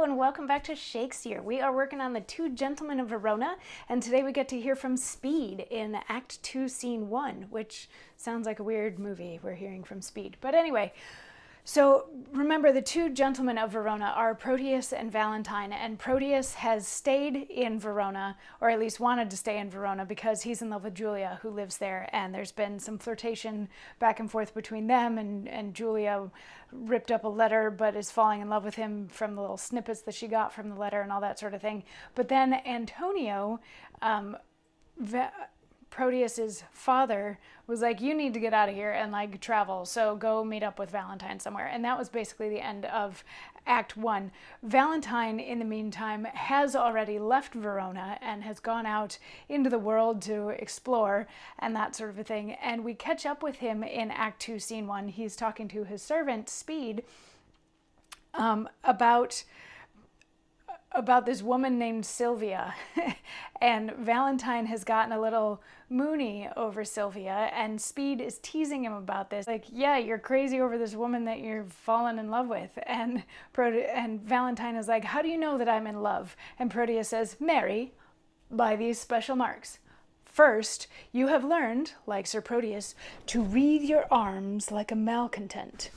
and welcome back to Shakesyear. We are working on the Two Gentlemen of Verona, and today we get to hear from Speed in Act 2, Scene 1, which sounds like a weird movie. We're hearing from Speed. But anyway, so remember, the two gentlemen of Verona are Proteus and Valentine, and Proteus has stayed in Verona, or at least wanted to stay in Verona, because he's in love with Julia, who lives there, and there's been some flirtation back and forth between them, and Julia ripped up a letter but is falling in love with him from the little snippets that she got from the letter and all that sort of thing. But then Antonio, Proteus's father, was like, you need to get out of here and like travel, so go meet up with Valentine somewhere. And that was basically the end of Act 1. Valentine, in the meantime, has already left Verona and has gone out into the world to explore and that sort of a thing. And we catch up with him in Act 2, Scene 1. He's talking to his servant, Speed, about this woman named Sylvia. And Valentine has gotten a little moony over Sylvia, and Speed is teasing him about this. Like, yeah, you're crazy over this woman that you're fallen in love with. And Valentine is like, how do you know that I'm in love? And Proteus says, Mary, by these special marks. First, you have learned, like Sir Proteus, to wreathe your arms like a malcontent,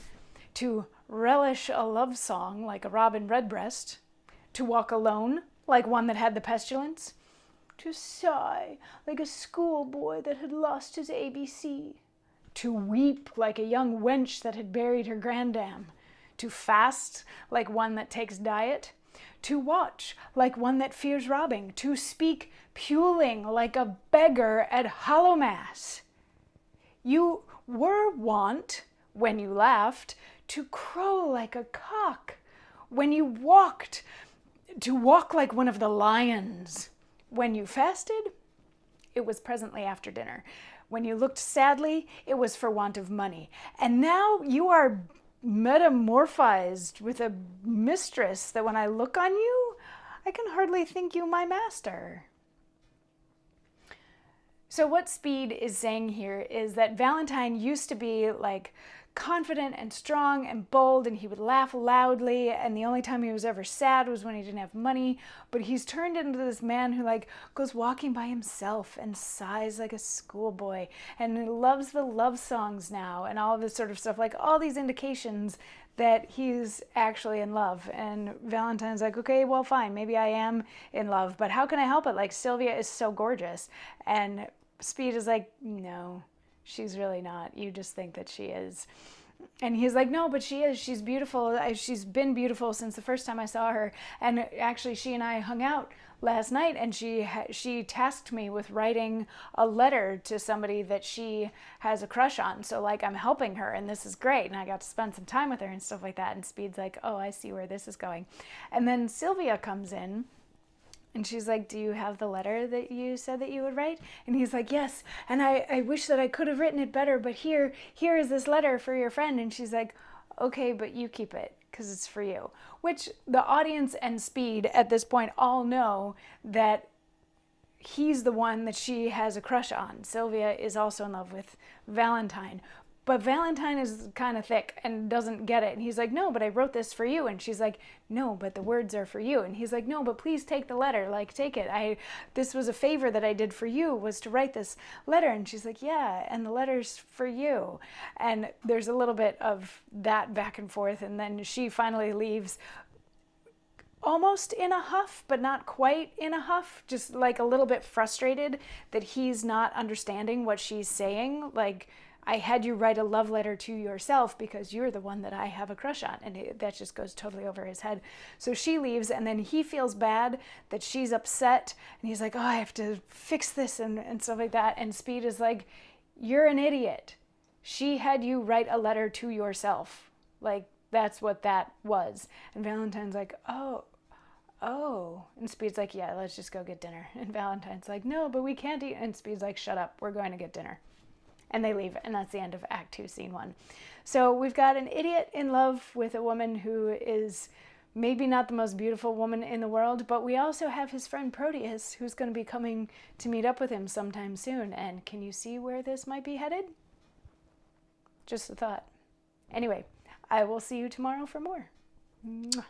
to relish a love song like a robin redbreast, to walk alone like one that had the pestilence, to sigh like a schoolboy that had lost his ABC, to weep like a young wench that had buried her grandam, to fast like one that takes diet, to watch like one that fears robbing, to speak puling like a beggar at hollow mass. You were wont, when you laughed, to crow like a cock, when you walked, to walk like one of the lions. When you fasted, it was presently after dinner. When you looked sadly, it was for want of money. And now you are metamorphized with a mistress that when I look on you, I can hardly think you my master. So what Speed is saying here is that Valentine used to be like confident and strong and bold, and he would laugh loudly, and the only time he was ever sad was when he didn't have money. But he's turned into this man who like goes walking by himself and sighs like a schoolboy and loves the love songs now and all this sort of stuff, like all these indications that he's actually in love. And Valentine's like, okay, well, fine, maybe I am in love, but how can I help it? Like, Sylvia is so gorgeous. And Speed is like, no, she's really not. You just think that she is. And he's like, no, but she is. She's beautiful. She's been beautiful since the first time I saw her. And actually, she and I hung out last night, and she tasked me with writing a letter to somebody that she has a crush on. So like, I'm helping her, and this is great. And I got to spend some time with her and stuff like that. And Speed's like, oh, I see where this is going. And then Sylvia comes in, and she's like, do you have the letter that you said that you would write? And he's like, yes. And I wish that I could have written it better, but here is this letter for your friend. And she's like, okay, but you keep it because it's for you. Which the audience and Speed at this point all know that he's the one that she has a crush on. Sylvia is also in love with Valentine. But Valentine is kind of thick and doesn't get it. And he's like, no, but I wrote this for you. And she's like, no, but the words are for you. And he's like, no, but please take the letter. Like, take it. This was a favor that I did for you, was to write this letter. And she's like, yeah, and the letter's for you. And there's a little bit of that back and forth. And then she finally leaves almost in a huff, but not quite in a huff, just like a little bit frustrated that he's not understanding what she's saying. Like, I had you write a love letter to yourself because you're the one that I have a crush on. And that just goes totally over his head. So she leaves, and then he feels bad that she's upset. And he's like, oh, I have to fix this and stuff like that. And Speed is like, you're an idiot. She had you write a letter to yourself. Like, that's what that was. And Valentine's like, oh. And Speed's like, yeah, let's just go get dinner. And Valentine's like, no, but we can't eat. And Speed's like, shut up, we're going to get dinner. And they leave, and that's the end of Act 2, Scene 1. So we've got an idiot in love with a woman who is maybe not the most beautiful woman in the world, but we also have his friend Proteus, who's going to be coming to meet up with him sometime soon. And can you see where this might be headed? Just a thought. Anyway, I will see you tomorrow for more. Mwah.